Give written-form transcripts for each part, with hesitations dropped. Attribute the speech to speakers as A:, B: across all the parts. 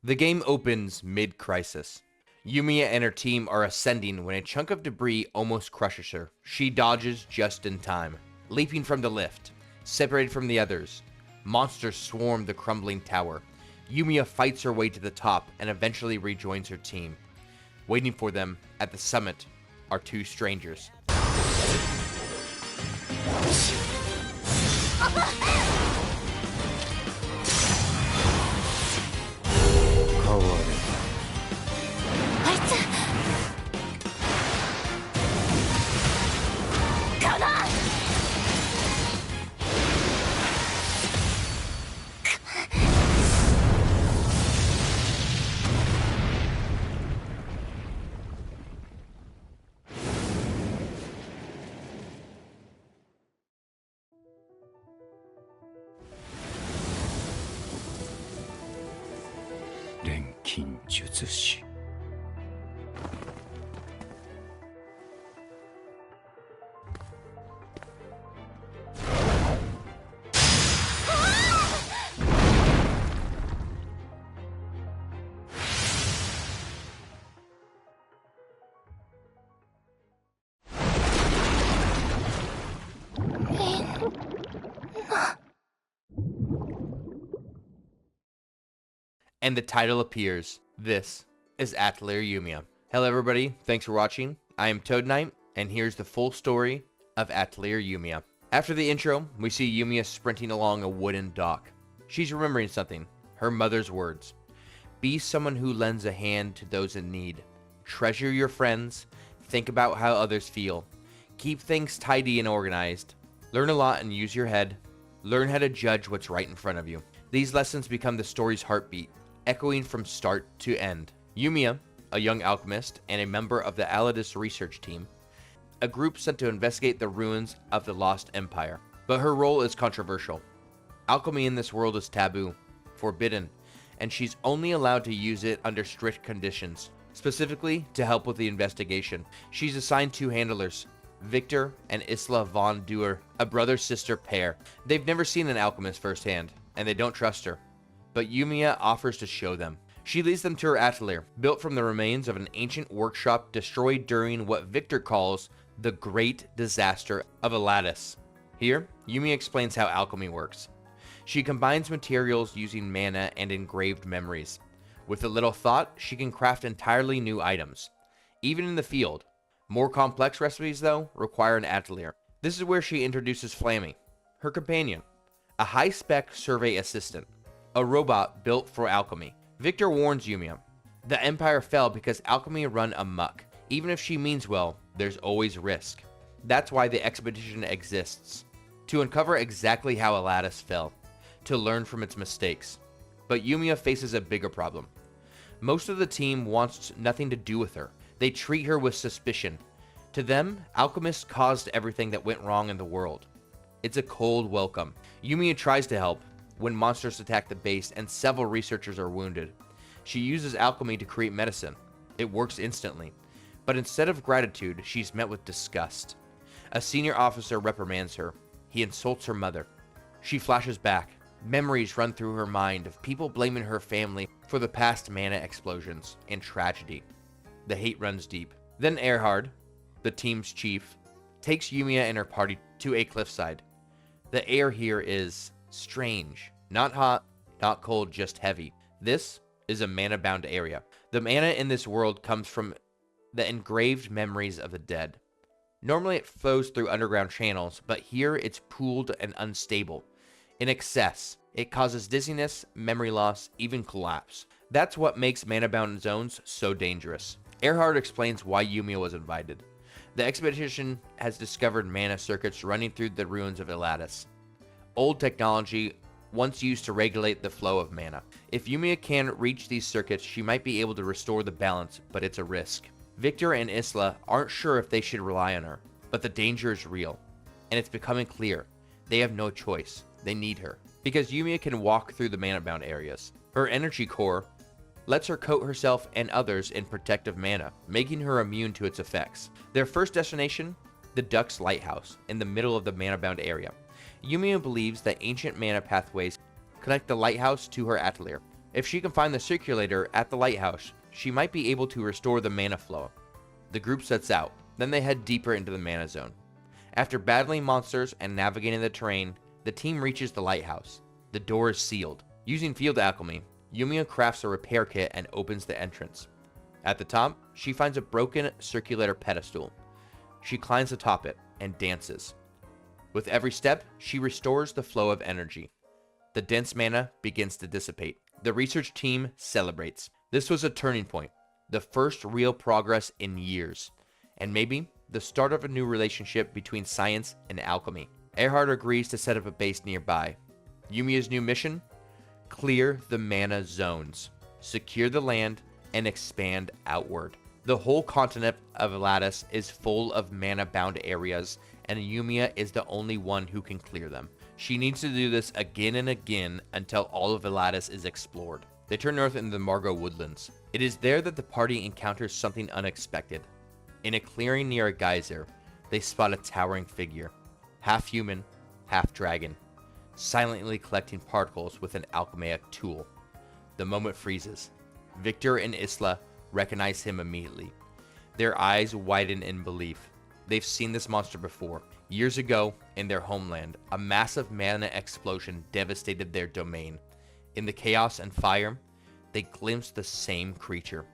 A: The game opens mid-crisis. Yumia and her team are ascending when a chunk of debris almost crushes her. She dodges just in time, leaping from the lift. Separated from the others, monsters swarm the crumbling tower. Yumia fights her way to the top and eventually rejoins her team. Waiting for them at the summit are two strangers. And the title appears. This is Atelier Yumia. Hello everybody, thanks for watching. I am Toad Knight, and here's the full story of Atelier Yumia. After the intro, we see Yumia sprinting along a wooden dock. She's remembering something, her mother's words. Be someone who lends a hand to those in need. Treasure your friends, think about how others feel. Keep things tidy and organized. Learn a lot and use your head. Learn how to judge what's right in front of you. These lessons become the story's heartbeat, echoing from start to end. Yumia, a young alchemist and a member of the Aladiss research team, a group sent to investigate the ruins of the lost empire. But her role is controversial. Alchemy in this world is taboo, forbidden, and she's only allowed to use it under strict conditions, specifically to help with the investigation. She's assigned two handlers, Victor and Isla von Deur, a brother-sister pair. They've never seen an alchemist firsthand, and they don't trust her. But Yumia offers to show them. She leads them to her atelier, built from the remains of an ancient workshop destroyed during what Victor calls the Great Disaster of Aladiss. Here, Yumia explains how alchemy works. She combines materials using mana and engraved memories. With a little thought, she can craft entirely new items, even in the field. More complex recipes, though, require an atelier. This is where she introduces Flammy, her companion, a high-spec survey assistant, a robot built for alchemy. Victor warns Yumia. The Empire fell because alchemy run amok. Even if she means well, there's always risk. That's why the expedition exists. To uncover exactly how Aladiss fell. To learn from its mistakes. But Yumia faces a bigger problem. Most of the team wants nothing to do with her. They treat her with suspicion. To them, alchemists caused everything that went wrong in the world. It's a cold welcome. Yumia tries to help when monsters attack the base and several researchers are wounded. She uses alchemy to create medicine. It works instantly. But instead of gratitude, she's met with disgust. A senior officer reprimands her. He insults her mother. She flashes back. Memories run through her mind of people blaming her family for the past mana explosions and tragedy. The hate runs deep. Then Erhard, the team's chief, takes Yumia and her party to a cliffside. The air here is strange. Not hot, not cold, just heavy. This is a mana-bound area. The mana in this world comes from the engraved memories of the dead. Normally it flows through underground channels, but here it's pooled and unstable. In excess, it causes dizziness, memory loss, even collapse. That's what makes mana-bound zones so dangerous. Erhard explains why Yumia was invited. The expedition has discovered mana circuits running through the ruins of Aladiss. Old technology once used to regulate the flow of mana. If Yumia can reach these circuits, she might be able to restore the balance, but it's a risk. Victor and Isla aren't sure if they should rely on her, but the danger is real, and it's becoming clear. They have no choice. They need her, because Yumia can walk through the mana-bound areas. Her energy core lets her coat herself and others in protective mana, making her immune to its effects. Their first destination? The Duck's Lighthouse, in the middle of the mana-bound area. Yumia believes that ancient mana pathways connect the lighthouse to her atelier. If she can find the circulator at the lighthouse, she might be able to restore the mana flow. The group sets out, then they head deeper into the mana zone. After battling monsters and navigating the terrain, the team reaches the lighthouse. The door is sealed. Using field alchemy, Yumia crafts a repair kit and opens the entrance. At the top, she finds a broken circulator pedestal. She climbs atop it and dances. With every step, she restores the flow of energy. The dense mana begins to dissipate. The research team celebrates. This was a turning point, the first real progress in years, and maybe the start of a new relationship between science and alchemy. Erhard agrees to set up a base nearby. Yumia's new mission? Clear the mana zones, secure the land, and expand outward. The whole continent of Aladiss is full of mana-bound areas, and Yumia is the only one who can clear them. She needs to do this again and again until all of Aladiss is explored. They turn north into the Margot Woodlands. It is there that the party encounters something unexpected. In a clearing near a geyser, they spot a towering figure, half human, half dragon, silently collecting particles with an alchemic tool. The moment freezes. Victor and Isla recognize him immediately. Their eyes widen in belief. They've seen this monster before. Years ago, in their homeland, a massive mana explosion devastated their domain. In the chaos and fire, they glimpsed the same creature,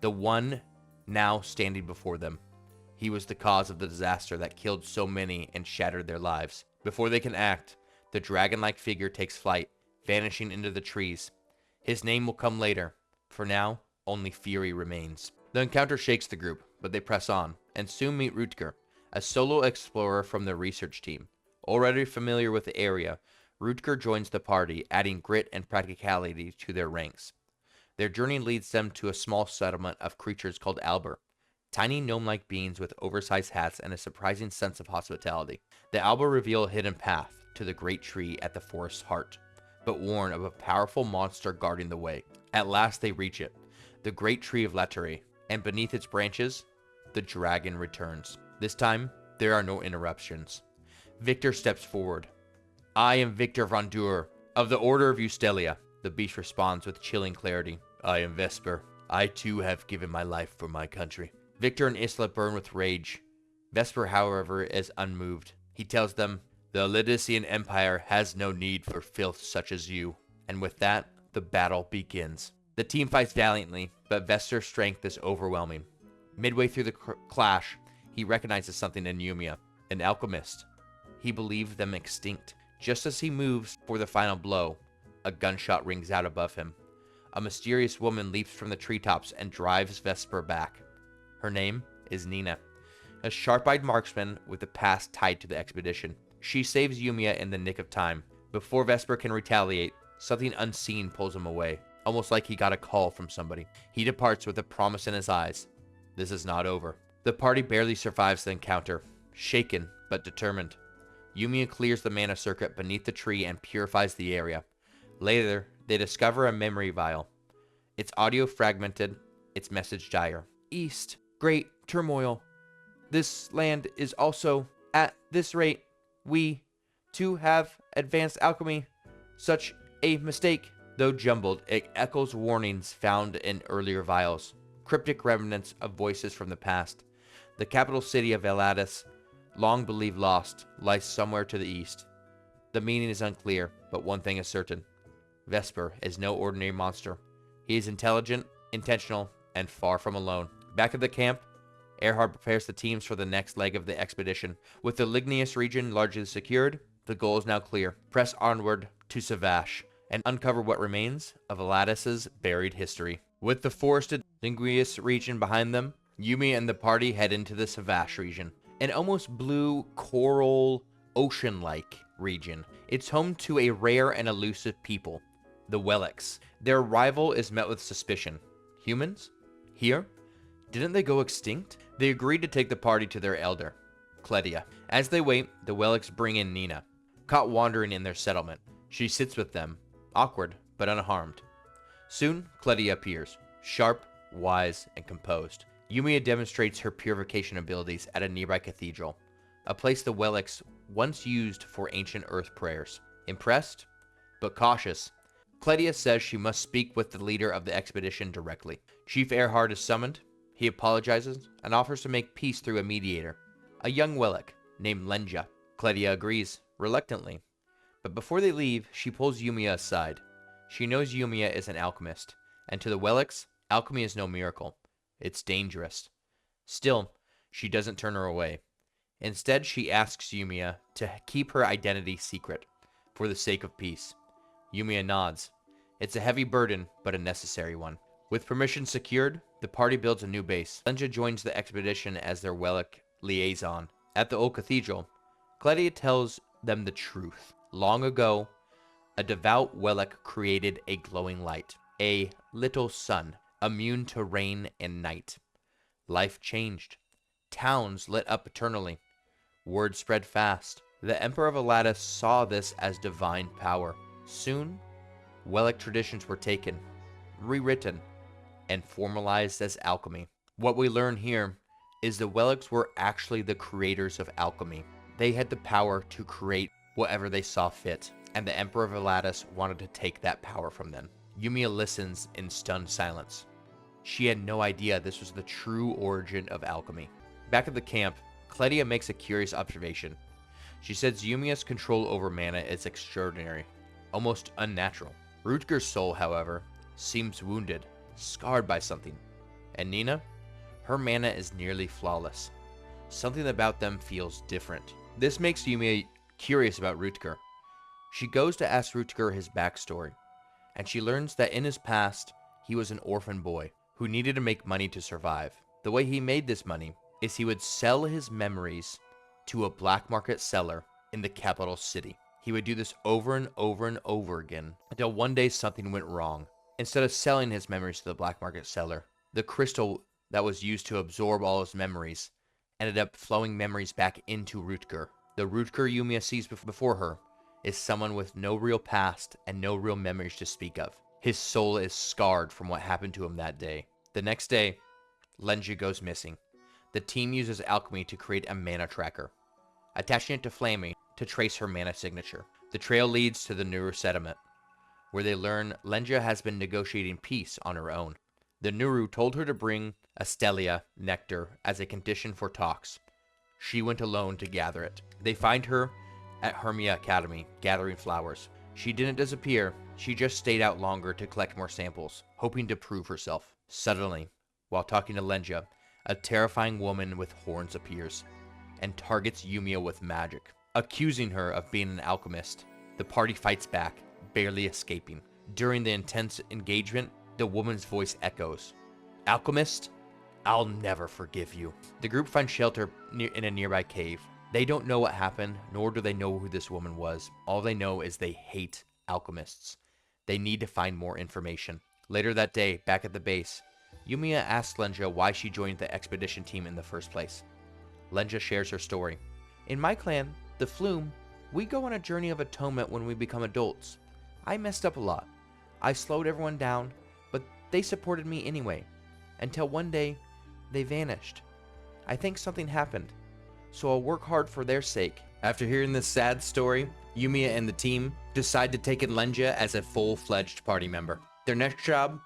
A: the one now standing before them. He was the cause of the disaster that killed so many and shattered their lives. Before they can act, the dragon-like figure takes flight, vanishing into the trees. His name will come later. For now, only fury remains. The encounter shakes the group, but they press on, and soon meet Rutger, a solo explorer from the research team. Already familiar with the area, Rutger joins the party, adding grit and practicality to their ranks. Their journey leads them to a small settlement of creatures called Albur, tiny gnome-like beings with oversized hats and a surprising sense of hospitality. The Albur reveal a hidden path to the great tree at the forest's heart, but warn of a powerful monster guarding the way. At last they reach it, the great tree of Latere, and beneath its branches, the dragon returns. This time, there are no interruptions. Victor steps forward. "I am Victor von Dur, of the Order of Eustelia." The beast responds with chilling clarity. "I am Vesper. I too have given my life for my country." Victor and Isla burn with rage. Vesper, however, is unmoved. He tells them, "The Aladiss Empire has no need for filth such as you." And with that, the battle begins. The team fights valiantly, but Vesper's strength is overwhelming. Midway through the clash, he recognizes something in Yumia, an alchemist. He believed them extinct. Just as he moves for the final blow, a gunshot rings out above him. A mysterious woman leaps from the treetops and drives Vesper back. Her name is Nina, a sharp-eyed marksman with a past tied to the expedition. She saves Yumia in the nick of time. Before Vesper can retaliate, something unseen pulls him away, almost like he got a call from somebody. He departs with a promise in his eyes. This is not over. The party barely survives the encounter, shaken but determined. Yumia clears the mana circuit beneath the tree and purifies the area. Later, they discover a memory vial. Its audio fragmented, its message dire. "East, great turmoil. This land is also, at this rate, we, too, have advanced alchemy. Such a mistake." Though jumbled, it echoes warnings found in earlier vials, cryptic remnants of voices from the past. The capital city of Aladiss, long believed lost, lies somewhere to the east. The meaning is unclear, but one thing is certain. Vesper is no ordinary monster. He is intelligent, intentional, and far from alone. Back at the camp, Erhard prepares the teams for the next leg of the expedition. With the Ligneous region largely secured, the goal is now clear. Press onward to Savash and uncover what remains of Aladiss's buried history. With the forested Ligneous region behind them, Yumi and the party head into the Savash region, an almost blue, coral, ocean-like region. It's home to a rare and elusive people, the Welix. Their arrival is met with suspicion. Humans? Here? Didn't they go extinct? They agreed to take the party to their elder, Cledia. As they wait, the Welix bring in Nina, caught wandering in their settlement. She sits with them, awkward but unharmed. Soon, Cledia appears, sharp, wise, and composed. Yumia demonstrates her purification abilities at a nearby cathedral, a place the Welix once used for ancient earth prayers. Impressed, but cautious, Cledia says she must speak with the leader of the expedition directly. Chief Erhard is summoned. He apologizes and offers to make peace through a mediator, a young Wellick named Lenja. Cledia agrees, reluctantly. But before they leave, she pulls Yumia aside. She knows Yumia is an alchemist, and to the Wellicks, alchemy is no miracle. It's dangerous. Still, she doesn't turn her away. Instead, she asks Yumia to keep her identity secret, for the sake of peace. Yumia nods. It's a heavy burden, but a necessary one. With permission secured, the party builds a new base. Lenja joins the expedition as their Wellick liaison. At the old cathedral, Cledia tells them the truth. Long ago, a devout Wellick created a glowing light, a little sun, immune to rain and night. Life changed. Towns lit up eternally. Word spread fast. The Emperor of Aladiss saw this as divine power. Soon, Wellick traditions were taken, rewritten, and formalized as alchemy. What we learn here is the Wellicks were actually the creators of alchemy. They had the power to create whatever they saw fit, and the Emperor of Aladiss wanted to take that power from them. Yumia listens in stunned silence. She had no idea this was the true origin of alchemy. Back at the camp, Cledia makes a curious observation. She says Yumia's control over mana is extraordinary, almost unnatural. Rutger's soul, however, seems wounded, scarred by something. And Nina? Her mana is nearly flawless. Something about them feels different. This makes Yumia curious about Rutger. She goes to ask Rutger his backstory, and she learns that in his past, he was an orphan boy who needed to make money to survive. The way he made this money is he would sell his memories to a black market seller in the capital city. He would do this over and over and over again until one day something went wrong. Instead of selling his memories to the black market seller, the crystal that was used to absorb all his memories ended up flowing memories back into Rutger. The Rutger Yumia sees before her is someone with no real past and no real memories to speak of. His soul is scarred from what happened to him that day. The next day, Lenja goes missing. The team uses alchemy to create a mana tracker, attaching it to Flammy to trace her mana signature. The trail leads to the Nuru settlement, where they learn Lenja has been negotiating peace on her own. The Nuru told her to bring Astelia nectar as a condition for talks. She went alone to gather it. They find her at Hermia Academy, gathering flowers. She didn't disappear, she just stayed out longer to collect more samples, hoping to prove herself. Suddenly, while talking to Lenja, a terrifying woman with horns appears and targets Yumia with magic, accusing her of being an alchemist. The party fights back, barely escaping. During the intense engagement, the woman's voice echoes, "Alchemist, I'll never forgive you." The group finds shelter in a nearby cave. They don't know what happened, nor do they know who this woman was. All they know is they hate alchemists. They need to find more information. Later that day, back at the base, Yumia asks Lenja why she joined the expedition team in the first place. Lenja shares her story. "In my clan, the Flume, we go on a journey of atonement when we become adults. I messed up a lot. I slowed everyone down, but they supported me anyway. Until one day, they vanished. I think something happened, so I'll work hard for their sake." After hearing this sad story, Yumia and the team decide to take in Lenja as a full-fledged party member. Their next job?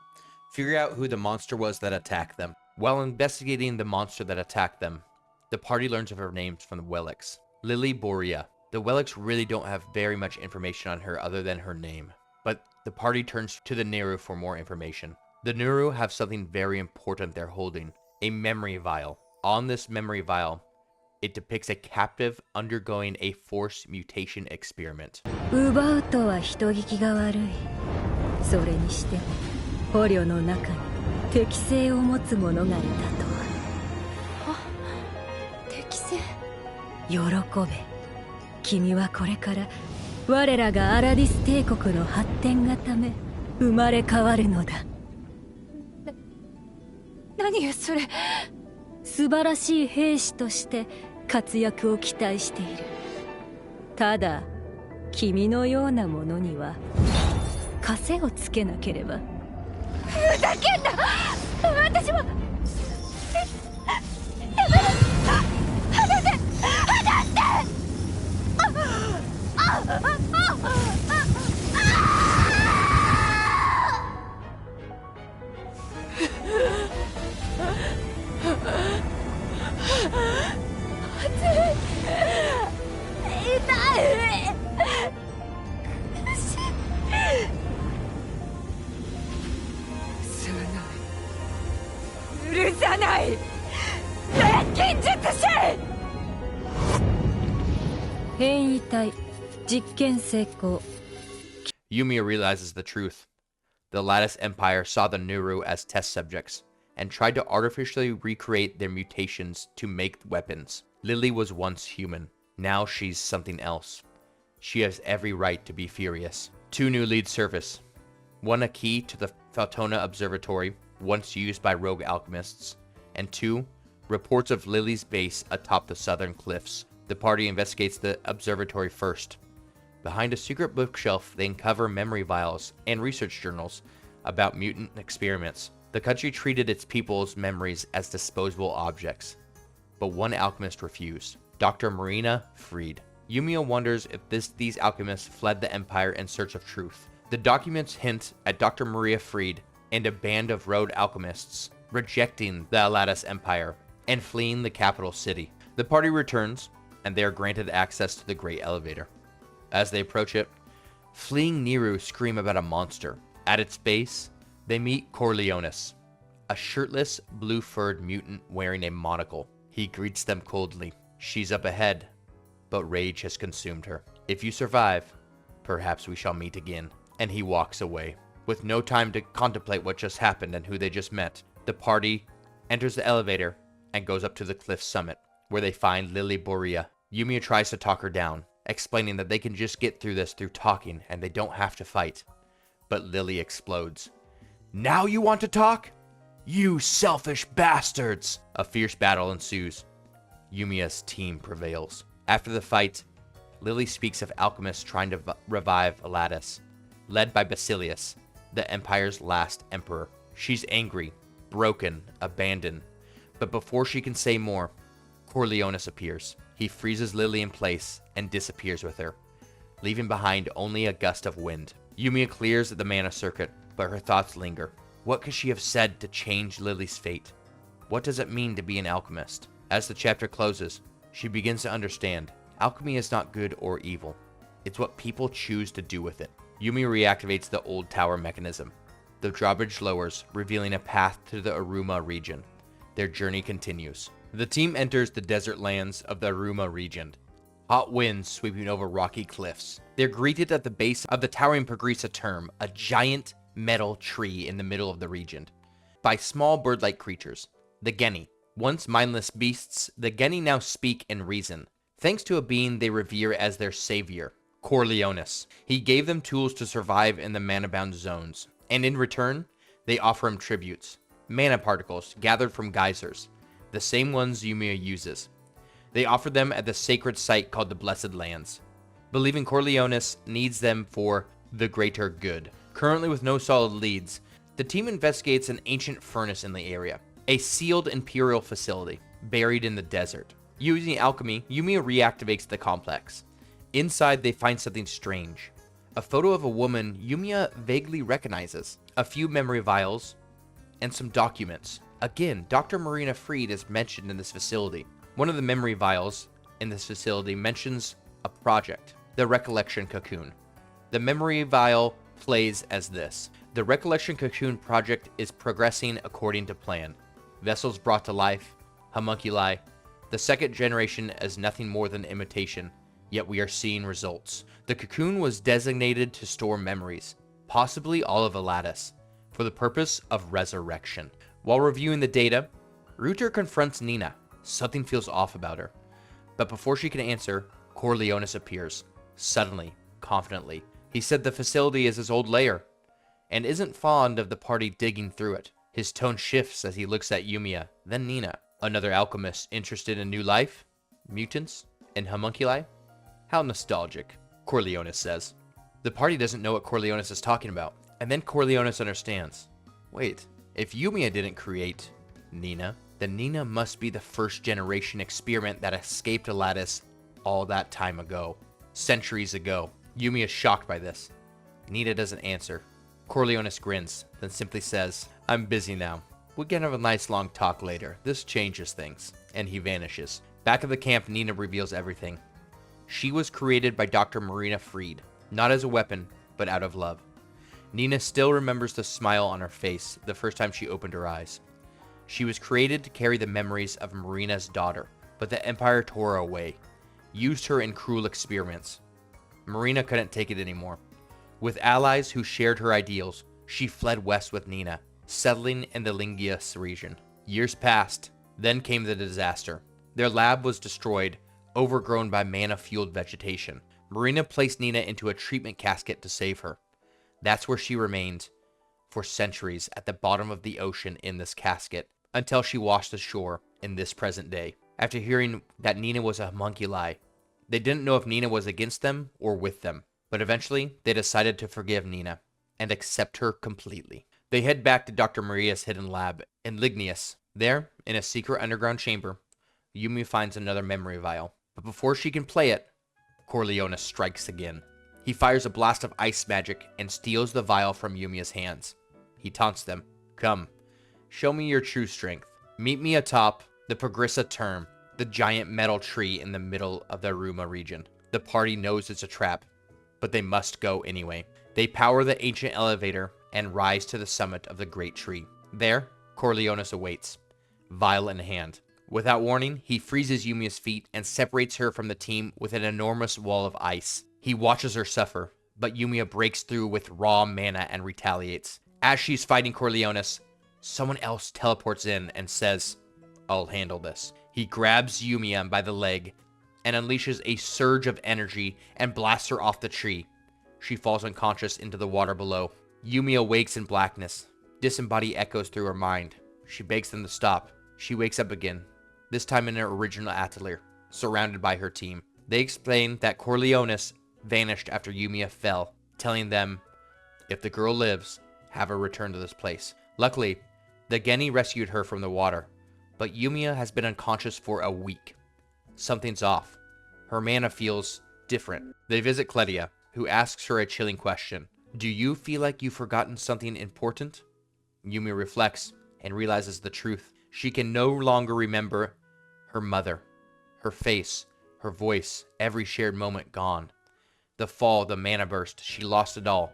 A: Figure out who the monster was that attacked them. While investigating the monster that attacked them, the party learns of her names from the Wellicks. Lili Borea. The Wellicks really don't have very much information on her other than her name, but the party turns to the Nuru for more information. The Nuru have something very important they're holding, a memory vial. On this memory vial, it depicts a captive undergoing a forced mutation experiment.
B: 奪うとは人聞きが悪い。それにしても捕虜の中に適性を持つ者がいたとは。適性？喜べ。君はこれから我らがアラディス帝国の発展がため生まれ変わるのだ。何よそれ。素晴らしい兵士として活躍を期待している。ただ君のようなものには枷をつけなければ。ふざけんな。私はやめろ。離せ。離して。
A: Yumia realizes the truth. The Aladiss Empire saw the Nuru as test subjects and tried to artificially recreate their mutations to make weapons. Lili was once human. Now she's something else. She has every right to be furious. 2 new leads surface. One, a key to the Faltona Observatory, once used by rogue alchemists. And 2, reports of Lili's base atop the southern cliffs. The party investigates the observatory first. Behind a secret bookshelf, they uncover memory vials and research journals about mutant experiments. The country treated its people's memories as disposable objects. But one alchemist refused. Dr. Marina Freed. Yumia wonders if these alchemists fled the Empire in search of truth. The documents hint at Dr. Maria Freed and a band of rogue alchemists rejecting the Aladiss Empire and fleeing the capital city. The party returns, and they are granted access to the Great Elevator. As they approach it, fleeing Niru scream about a monster. At its base, they meet Corleonis, a shirtless, blue-furred mutant wearing a monocle. He greets them coldly. She's up ahead, but rage has consumed her. If you survive, perhaps we shall meet again. And he walks away. With no time to contemplate what just happened and who they just met, the party enters the elevator and goes up to the cliff summit, where they find Lili Borea. Yumia tries to talk her down, explaining that they can just get through this through talking and they don't have to fight. But Lili explodes. Now you want to talk? You selfish bastards! A fierce battle ensues. Yumia's team prevails. After the fight, Lili speaks of alchemists trying to revive Aladiss, led by Basilius, the Empire's last emperor. She's angry, broken, abandoned, but before she can say more, Corleonis appears. He freezes Lili in place and disappears with her, leaving behind only a gust of wind. Yumia clears the mana circuit, but her thoughts linger. What could she have said to change Lili's fate? What does it mean to be an alchemist? As the chapter closes, she begins to understand. Alchemy is not good or evil. It's what people choose to do with it. Yumia reactivates the old tower mechanism. The drawbridge lowers, revealing a path to the Aruma region. Their journey continues. The team enters the desert lands of the Aruma region. Hot winds sweeping over rocky cliffs. They're greeted at the base of the towering Progressa term, a giant metal tree in the middle of the region, by small bird-like creatures, the Geni. Once mindless beasts, the Geni now speak and reason, thanks to a being they revere as their savior, Corleonis. He gave them tools to survive in the mana-bound zones, and in return, they offer him tributes, mana particles gathered from geysers, the same ones Yumia uses. They offer them at the sacred site called the Blessed Lands, believing Corleonis needs them for the greater good. Currently with no solid leads, the team investigates an ancient furnace in the area, a sealed Imperial facility buried in the desert. Using alchemy, Yumia reactivates the complex. Inside, they find something strange. A photo of a woman Yumia vaguely recognizes, a few memory vials, and some documents. Again, Dr. Marina Freed is mentioned in this facility. One of the memory vials in this facility mentions a project, the Recollection Cocoon. The memory vial plays as this. The Recollection Cocoon project is progressing according to plan. Vessels brought to life, homunculi. The second generation is nothing more than imitation, yet we are seeing results. The cocoon was designated to store memories, possibly all of Aladiss, for the purpose of resurrection. While reviewing the data, Reuter confronts Nina. Something feels off about her. But before she can answer, Corleonis appears, suddenly, confidently. He said the facility is his old lair, and isn't fond of the party digging through it. His tone shifts as he looks at Yumia, then Nina. Another alchemist interested in new life, mutants, and homunculi? How nostalgic, Corleonis says. The party doesn't know what Corleonis is talking about, and then Corleonis understands. Wait, if Yumia didn't create Nina, then Nina must be the first generation experiment that escaped Aladiss all that time ago. Centuries ago. Yumia is shocked by this. Nina doesn't answer. Corleonis grins, then simply says, I'm busy now. We can have a nice long talk later. This changes things. And he vanishes. Back at the camp, Nina reveals everything. She was created by Dr. Marina Freed, not as a weapon, but out of love. Nina still remembers the smile on her face the first time she opened her eyes. She was created to carry the memories of Marina's daughter, but the Empire tore her away, used her in cruel experiments. Marina couldn't take it anymore. With allies who shared her ideals, she fled west with Nina, settling in the Lingius region. Years passed, then came the disaster. Their lab was destroyed, overgrown by mana-fueled vegetation. Marina placed Nina into a treatment casket to save her. That's where she remained for centuries at the bottom of the ocean in this casket, until she washed ashore in this present day. After hearing that Nina was a homunculi, they didn't know if Nina was against them or with them, but eventually they decided to forgive Nina and accept her completely. They head back to Dr. Maria's hidden lab in Lignius. There, in a secret underground chamber, Yumi finds another memory vial. But before she can play it, Corleonis strikes again. He fires a blast of ice magic and steals the vial from Yumia's hands. He taunts them. Come, show me your true strength. Meet me atop the Progrissa Term, the giant metal tree in the middle of the Aruma region. The party knows it's a trap, but they must go anyway. They power the ancient elevator and rise to the summit of the great tree. There, Corleonis awaits, vial in hand. Without warning, he freezes Yumia's feet and separates her from the team with an enormous wall of ice. He watches her suffer, but Yumia breaks through with raw mana and retaliates. As she's fighting Corleonis, someone else teleports in and says, I'll handle this. He grabs Yumia by the leg and unleashes a surge of energy and blasts her off the tree. She falls unconscious into the water below. Yumia wakes in blackness. Disembodied echoes through her mind. She begs them to stop. She wakes up again, this time in her original atelier, surrounded by her team. They explain that Corleonis vanished after Yumia fell, telling them, if the girl lives, have her return to this place. Luckily, the Geni rescued her from the water, but Yumia has been unconscious for a week. Something's off. Her mana feels different. They visit Cledia, who asks her a chilling question. Do you feel like you've forgotten something important? Yumia reflects and realizes the truth. She can no longer remember her mother, her face, her voice, every shared moment gone. The fall, the mana burst, she lost it all.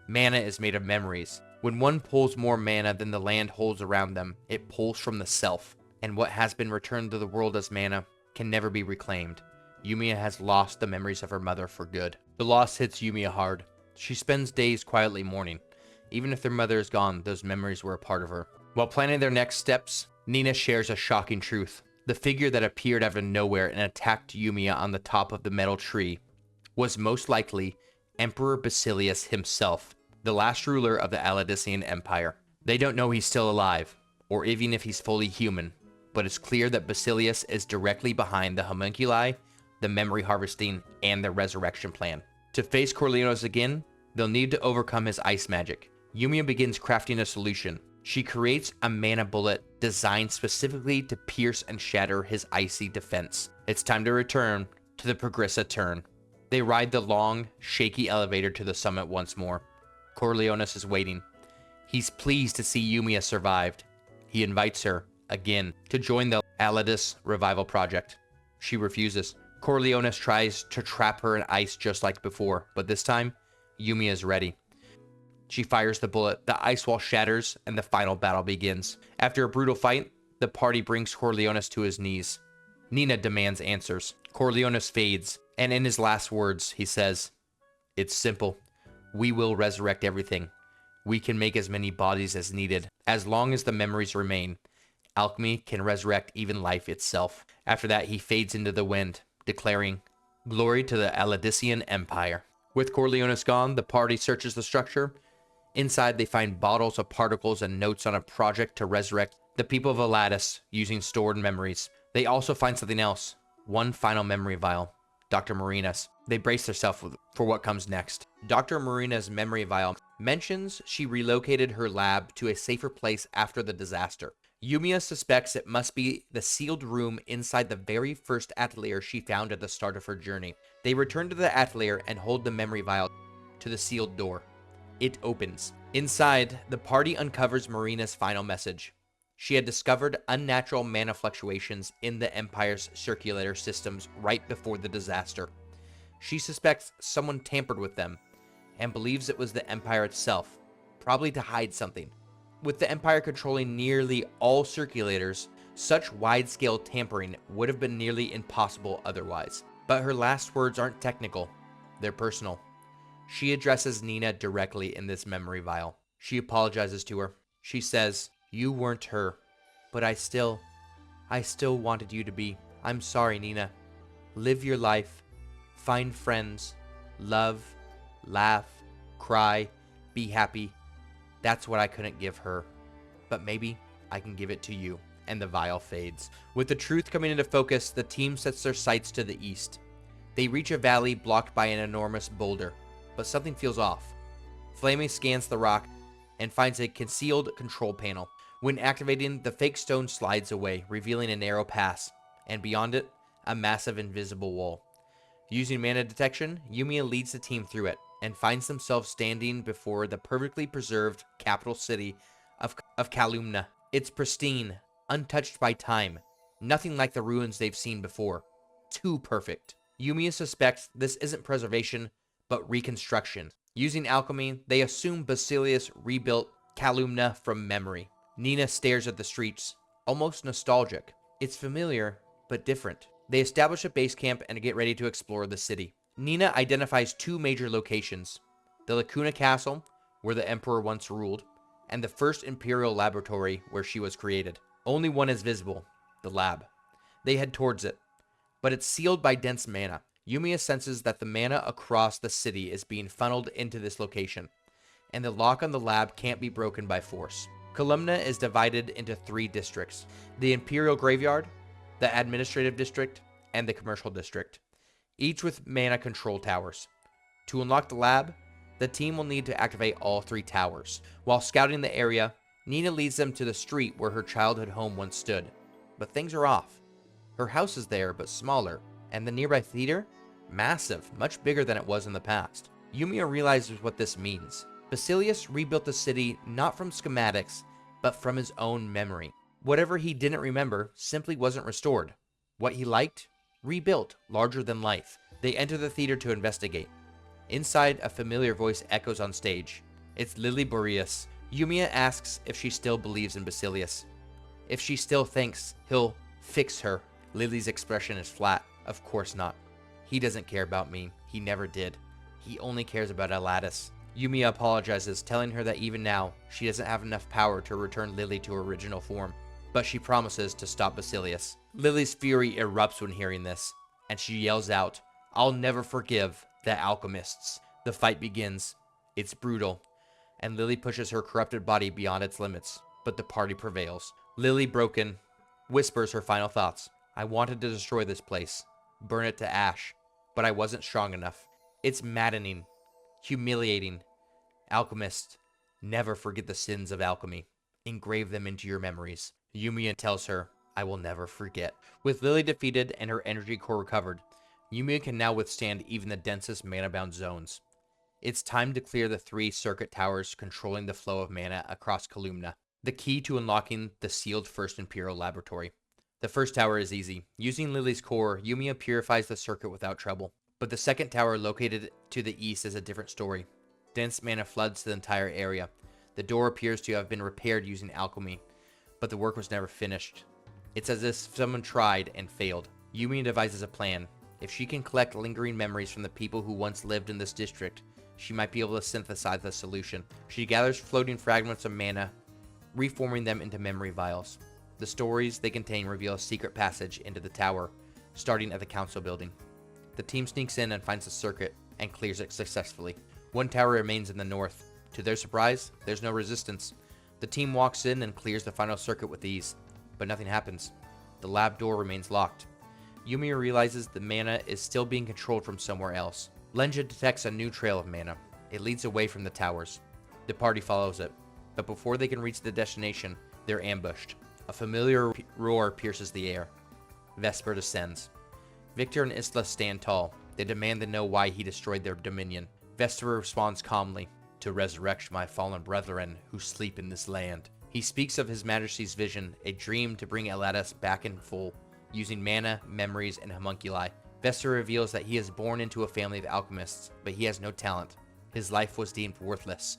A: Mana is made of memories. When one pulls more mana than the land holds around them, it pulls from the self, and what has been returned to the world as mana can never be reclaimed. Yumia has lost the memories of her mother for good. The loss hits Yumia hard. She spends days quietly mourning. Even if their mother is gone, those memories were a part of her. While planning their next steps, Nina shares a shocking truth. The figure that appeared out of nowhere and attacked Yumia on the top of the metal tree was most likely Emperor Basilius himself, the last ruler of the Aladiss Empire. They don't know he's still alive, or even if he's fully human, but it's clear that Basilius is directly behind the homunculi, the memory harvesting, and the resurrection plan. To face Corleonis again, they'll need to overcome his ice magic. Yumia begins crafting a solution. She creates a mana bullet designed specifically to pierce and shatter his icy defense. It's time to return to the Progrissa Turn. They ride the long, shaky elevator to the summit once more. Corleonis is waiting. He's pleased to see Yumia survived. He invites her, again, to join the Aladiss Revival Project. She refuses. Corleonis tries to trap her in ice just like before, but this time, Yumia is ready. She fires the bullet, the ice wall shatters, and the final battle begins. After a brutal fight, the party brings Corleonis to his knees. Nina demands answers. Corleonis fades, and in his last words, he says, "It's simple. We will resurrect everything. We can make as many bodies as needed. As long as the memories remain, alchemy can resurrect even life itself." After that, he fades into the wind, declaring, "Glory to the Aladiss Empire." With Corleonis gone, the party searches the structure. Inside, they find bottles of particles and notes on a project to resurrect the people of Aladiss using stored memories. They also find something else, one final memory vial, Dr. Marina's. They brace themselves for what comes next. Dr. Marina's memory vial mentions she relocated her lab to a safer place after the disaster. Yumia suspects it must be the sealed room inside the very first atelier she found at the start of her journey. They return to the atelier and hold the memory vial to the sealed door. It opens. Inside, the party uncovers Marina's final message. She had discovered unnatural mana fluctuations in the Empire's circulator systems right before the disaster. She suspects someone tampered with them and believes it was the Empire itself, probably to hide something. With the Empire controlling nearly all circulators, such wide-scale tampering would have been nearly impossible otherwise. But her last words aren't technical, they're personal. She addresses Nina directly in this memory vial. She apologizes to her. She says, "You weren't her, but I still wanted you to be. I'm sorry, Nina. Live your life, find friends, love, laugh, cry, be happy. That's what I couldn't give her, but maybe I can give it to you." And the vial fades. With the truth coming into focus, the team sets their sights to the east. They reach a valley blocked by an enormous boulder, but something feels off. Flamey scans the rock and finds a concealed control panel. When activating, the fake stone slides away, revealing a narrow pass, and beyond it, a massive invisible wall. Using mana detection, Yumia leads the team through it, and finds themselves standing before the perfectly preserved capital city of Kalumna. It's pristine, untouched by time, nothing like the ruins they've seen before. Too perfect. Yumia suspects this isn't preservation, but reconstruction. Using alchemy, they assume Basilius rebuilt Kalumna from memory. Nina stares at the streets, almost nostalgic. It's familiar, but different. They establish a base camp and get ready to explore the city. Nina identifies two major locations: the Lacuna Castle, where the Emperor once ruled, and the first Imperial laboratory where she was created. Only one is visible, the lab. They head towards it, but it's sealed by dense mana. Yumia senses that the mana across the city is being funneled into this location, and the lock on the lab can't be broken by force. Kalumna is divided into 3 districts: the Imperial Graveyard, the Administrative District, and the Commercial District, each with mana control towers. To unlock the lab, the team will need to activate all 3 towers. While scouting the area, Nina leads them to the street where her childhood home once stood. But things are off. Her house is there, but smaller, and the nearby theater? Massive, much bigger than it was in the past. Yumia realizes what this means. Basilius rebuilt the city not from schematics, but from his own memory. Whatever he didn't remember simply wasn't restored. What he liked? Rebuilt, larger than life. They enter the theater to investigate. Inside, a familiar voice echoes on stage. It's Lili Boreas. Yumia asks if she still believes in Basilius. If she still thinks he'll fix her. Lili's expression is flat. Of course not. He doesn't care about me. He never did. He only cares about Aladiss. Yumia apologizes, telling her that even now, she doesn't have enough power to return Lili to her original form. But she promises to stop Basilius. Lili's fury erupts when hearing this, and she yells out, "I'll never forgive the alchemists." The fight begins. It's brutal, and Lili pushes her corrupted body beyond its limits, but the party prevails. Lili, broken, whispers her final thoughts. "I wanted to destroy this place, burn it to ash, but I wasn't strong enough. It's maddening, humiliating. Alchemist, never forget the sins of alchemy. Engrave them into your memories." Yumia tells her, "I will never forget." With Lili defeated and her energy core recovered, Yumia can now withstand even the densest mana-bound zones. It's time to clear the 3 circuit towers controlling the flow of mana across Kalumna, the key to unlocking the sealed First Imperial Laboratory. The first tower is easy. Using Lili's core, Yumia purifies the circuit without trouble. But the second tower, located to the east, is a different story. Dense mana floods the entire area. The door appears to have been repaired using alchemy, but the work was never finished. It's as if someone tried and failed. Yumia devises a plan. If she can collect lingering memories from the people who once lived in this district, she might be able to synthesize the solution. She gathers floating fragments of mana, reforming them into memory vials. The stories they contain reveal a secret passage into the tower, starting at the council building. The team sneaks in and finds the circuit, and clears it successfully. One tower remains in the north. To their surprise, there's no resistance. The team walks in and clears the final circuit with ease, but nothing happens. The lab door remains locked. Yumia realizes the mana is still being controlled from somewhere else. Lenja detects a new trail of mana. It leads away from the towers. The party follows it, but before they can reach the destination, they're ambushed. A familiar roar pierces the air. Vesper descends. Victor and Isla stand tall. They demand to know why he destroyed their dominion. Vesper responds calmly, "To resurrect my fallen brethren who sleep in this land." He speaks of His Majesty's vision, a dream to bring Aladiss back in full, using mana, memories, and homunculi. Vesper reveals that he is born into a family of alchemists, but he has no talent. His life was deemed worthless.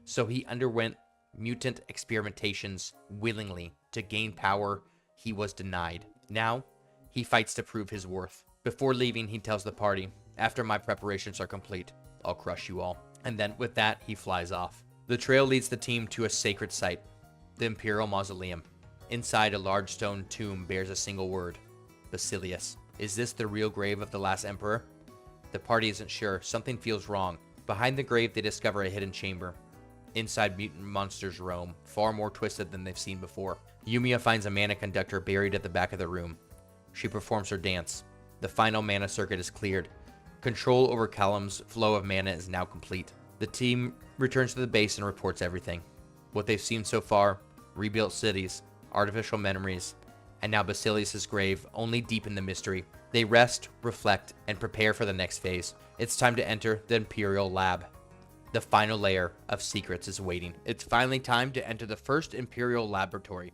A: So he underwent mutant experimentations willingly to gain power he was denied. Now, he fights to prove his worth. Before leaving, he tells the party, "After my preparations are complete, I'll crush you all." And then with that, he flies off. The trail leads the team to a sacred site, the Imperial Mausoleum. Inside, a large stone tomb bears a single word, Basilius. Is this the real grave of the last emperor? The party isn't sure. Something feels wrong. Behind the grave, they discover a hidden chamber. Inside, mutant monsters roam, far more twisted than they've seen before. Yumia finds a mana conductor buried at the back of the room. She performs her dance. The final mana circuit is cleared. Control over Callum's flow of mana is now complete. The team returns to the base and reports everything. What they've seen so far: rebuilt cities, artificial memories, and now Basilius' grave only deepen the mystery. They rest, reflect, and prepare for the next phase. It's time to enter the Imperial Lab. The final layer of secrets is waiting. It's finally time to enter the first Imperial Laboratory,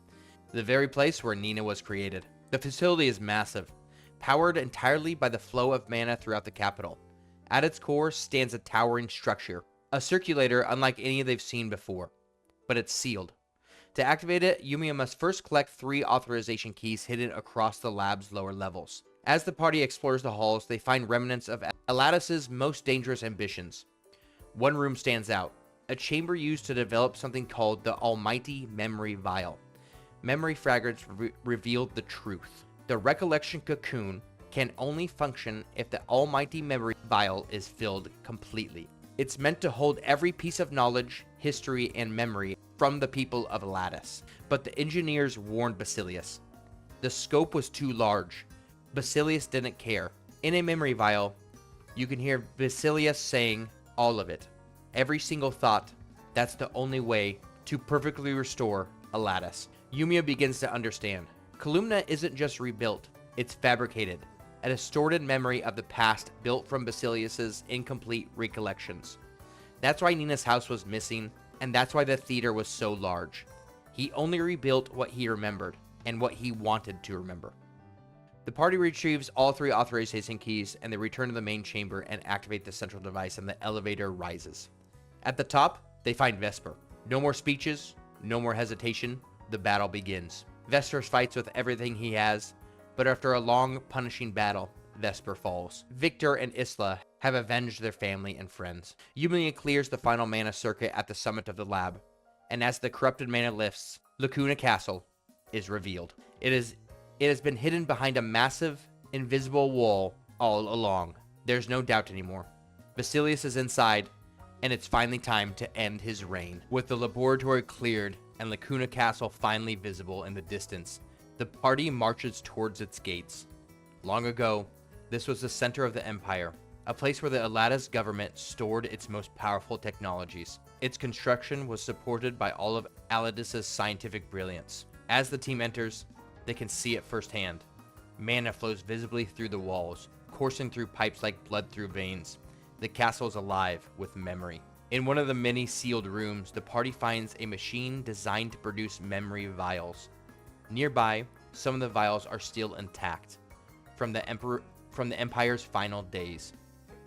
A: the very place where Nina was created. The facility is massive, powered entirely by the flow of mana throughout the capital. At its core stands a towering structure, a circulator unlike any they've seen before, but it's sealed. To activate it, Yumia must first collect 3 authorization keys hidden across the lab's lower levels. As the party explores the halls, they find remnants of Aladiss' most dangerous ambitions. One room stands out, a chamber used to develop something called the Almighty Memory Vial. Memory fragments revealed the truth. The Recollection Cocoon can only function if the Almighty Memory Vial is filled completely. It's meant to hold every piece of knowledge, history, and memory from the people of Aladiss. But the engineers warned Basilius. The scope was too large. Basilius didn't care. In a memory vial, you can hear Basilius saying all of it. Every single thought. That's the only way to perfectly restore Aladiss. Yumia begins to understand. Columna isn't just rebuilt, it's fabricated. A distorted memory of the past built from Basilius's incomplete recollections. That's why Nina's house was missing, and that's why the theater was so large. He only rebuilt what he remembered, and what he wanted to remember. The party retrieves all 3 authorization keys, and they return to the main chamber and activate the central device, and the elevator rises. At the top, they find Vesper. No more speeches, no more hesitation, the battle begins. Vesper fights with everything he has, but after a long, punishing battle, Vesper falls. Victor and Isla have avenged their family and friends. Yumia clears the final mana circuit at the summit of the lab, and as the corrupted mana lifts, Lacuna Castle is revealed. It has been hidden behind a massive, invisible wall all along. There's no doubt anymore. Basilius is inside, and it's finally time to end his reign. With the laboratory cleared and Lacuna Castle finally visible in the distance, the party marches towards its gates. Long ago, this was the center of the Empire, a place where the Aladiss government stored its most powerful technologies. Its construction was supported by all of Aladiss' scientific brilliance. As the team enters, they can see it firsthand. Mana flows visibly through the walls, coursing through pipes like blood through veins. The castle is alive with memory. In one of the many sealed rooms, the party finds a machine designed to produce memory vials. Nearby, some of the vials are still intact, from the Empire's final days.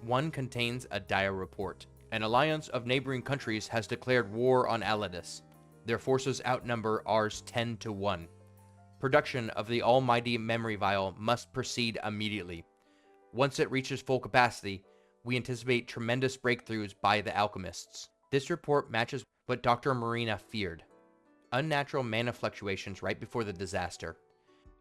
A: One contains a dire report. An alliance of neighboring countries has declared war on Aladiss. Their forces outnumber ours 10 to 1. Production of the Almighty Memory Vial must proceed immediately. Once it reaches full capacity, we anticipate tremendous breakthroughs by the alchemists. This report matches what Dr. Marina feared. Unnatural mana fluctuations right before the disaster.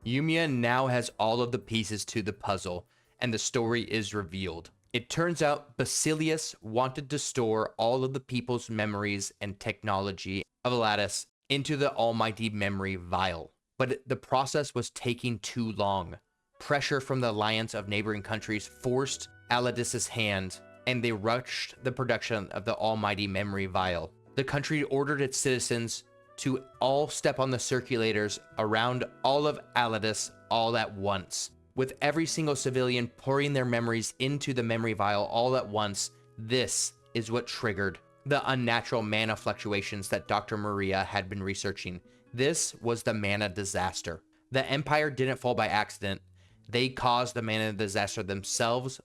A: Yumia now has all of the pieces to the puzzle, and the story is revealed. It turns out Basilius wanted to store all of the people's memories and technology of Aladiss into the Almighty Memory Vial. But the process was taking too long. Pressure from the alliance of neighboring countries forced Aladiss' hand, and they rushed the production of the Almighty Memory Vial. The country ordered its citizens to all step on the circulators around all of Aladiss all at once. With every single civilian pouring their memories into the memory vial all at once, this is what triggered the unnatural mana fluctuations that Dr. Maria had been researching. This was the mana disaster. The Empire didn't fall by accident. They caused the mana disaster themselves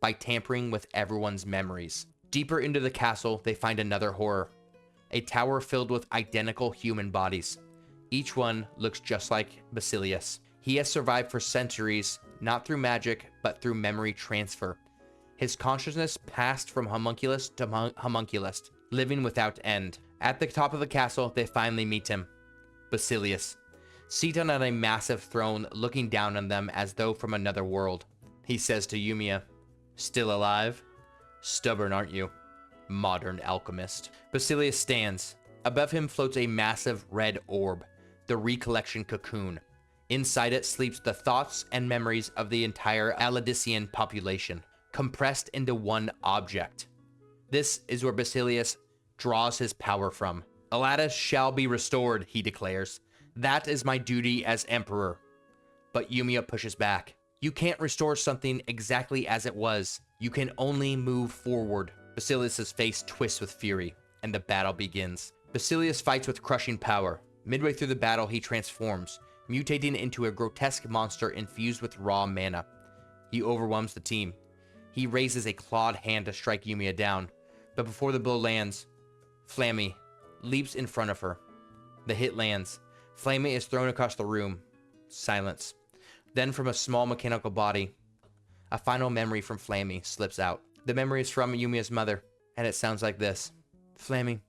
A: by tampering with everyone's memories. Deeper into the castle, they find another horror. A tower filled with identical human bodies. Each one looks just like Basilius. He has survived for centuries, not through magic, but through memory transfer. His consciousness passed from homunculus to homunculus, living without end. At the top of the castle, they finally meet him. Basilius, seated on a massive throne, looking down on them as though from another world. He says to Yumia, "Still alive? Stubborn, aren't you? Modern alchemist." Basilius stands. Above him floats a massive red orb, the Recollection Cocoon. Inside it sleeps the thoughts and memories of the entire Aladissian population, compressed into one object. This is where Basilius draws his power from. "Aladiss shall be restored," he declares. "That is my duty as emperor." But Yumia pushes back. "You can't restore something exactly as it was. You can only move forward." Basilius' face twists with fury, and the battle begins. Basilius fights with crushing power. Midway through the battle, he transforms, mutating into a grotesque monster infused with raw mana. He overwhelms the team. He raises a clawed hand to strike Yumia down, but before the blow lands, Flammy leaps in front of her. The hit lands. Flammy is thrown across the room. Silence. Then from a small mechanical body, a final memory from Flammy slips out. The memory is from Yumia's mother, and it sounds like this. "Flammy,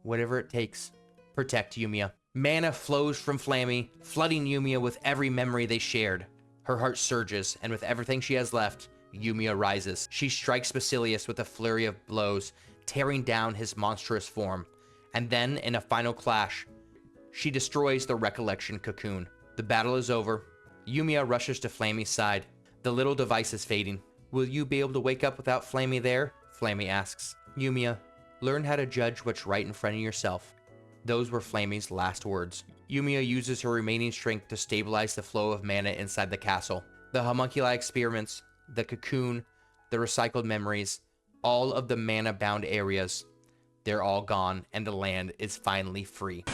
A: whatever it takes, protect Yumia." Mana flows from Flammy, flooding Yumia with every memory they shared. Her heart surges, and with everything she has left, Yumia rises. She strikes Basilius with a flurry of blows, tearing down his monstrous form. And then, in a final clash, she destroys the Recollection Cocoon. The battle is over. Yumia rushes to Flammy's side. The little device is fading. "Will you be able to wake up without Flammy there?" Flammy asks. "Yumia, learn how to judge what's right in front of yourself." Those were Flammy's last words. Yumia uses her remaining strength to stabilize the flow of mana inside the castle. The homunculi experiments, the cocoon, the recycled memories, all of the mana-bound areas, they're all gone, and the land is finally free.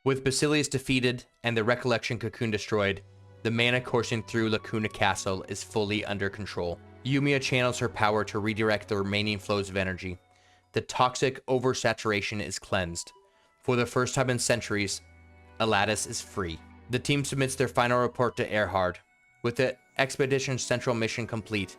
A: With Basilius defeated and the Recollection Cocoon destroyed, the mana coursing through Lacuna Castle is fully under control. Yumia channels her power to redirect the remaining flows of energy. The toxic oversaturation is cleansed. For the first time in centuries, Aladiss is free. The team submits their final report to Erhard. With the expedition's central mission complete,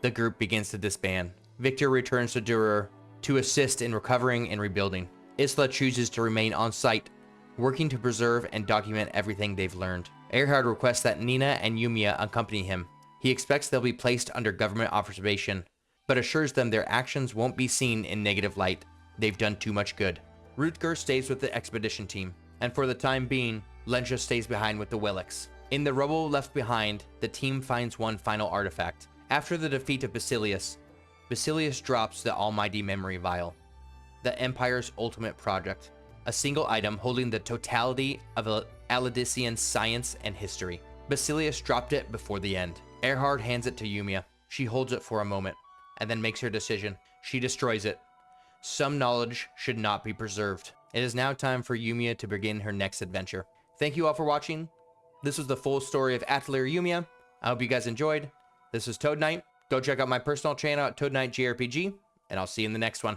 A: the group begins to disband. Victor returns to Durer to assist in recovering and rebuilding. Isla chooses to remain on site, working to preserve and document everything they've learned. Erhard requests that Nina and Yumia accompany him. He expects they'll be placed under government observation, but assures them their actions won't be seen in negative light. They've done too much good. Rutger stays with the expedition team, and for the time being, Lenja stays behind with the Willix. In the rubble left behind, the team finds one final artifact. After the defeat of Basilius, Basilius drops the almighty memory vial, the Empire's ultimate project. A single item holding the totality of Aladissian science and history. Basilius dropped it before the end. Erhard hands it to Yumia. She holds it for a moment, and then makes her decision. She destroys it. Some knowledge should not be preserved. It is now time for Yumia to begin her next adventure. Thank you all for watching. This was the full story of Atelier Yumia. I hope you guys enjoyed. This is Toad Knight. Go check out my personal channel at Toad Knight JRPG, and I'll see you in the next one.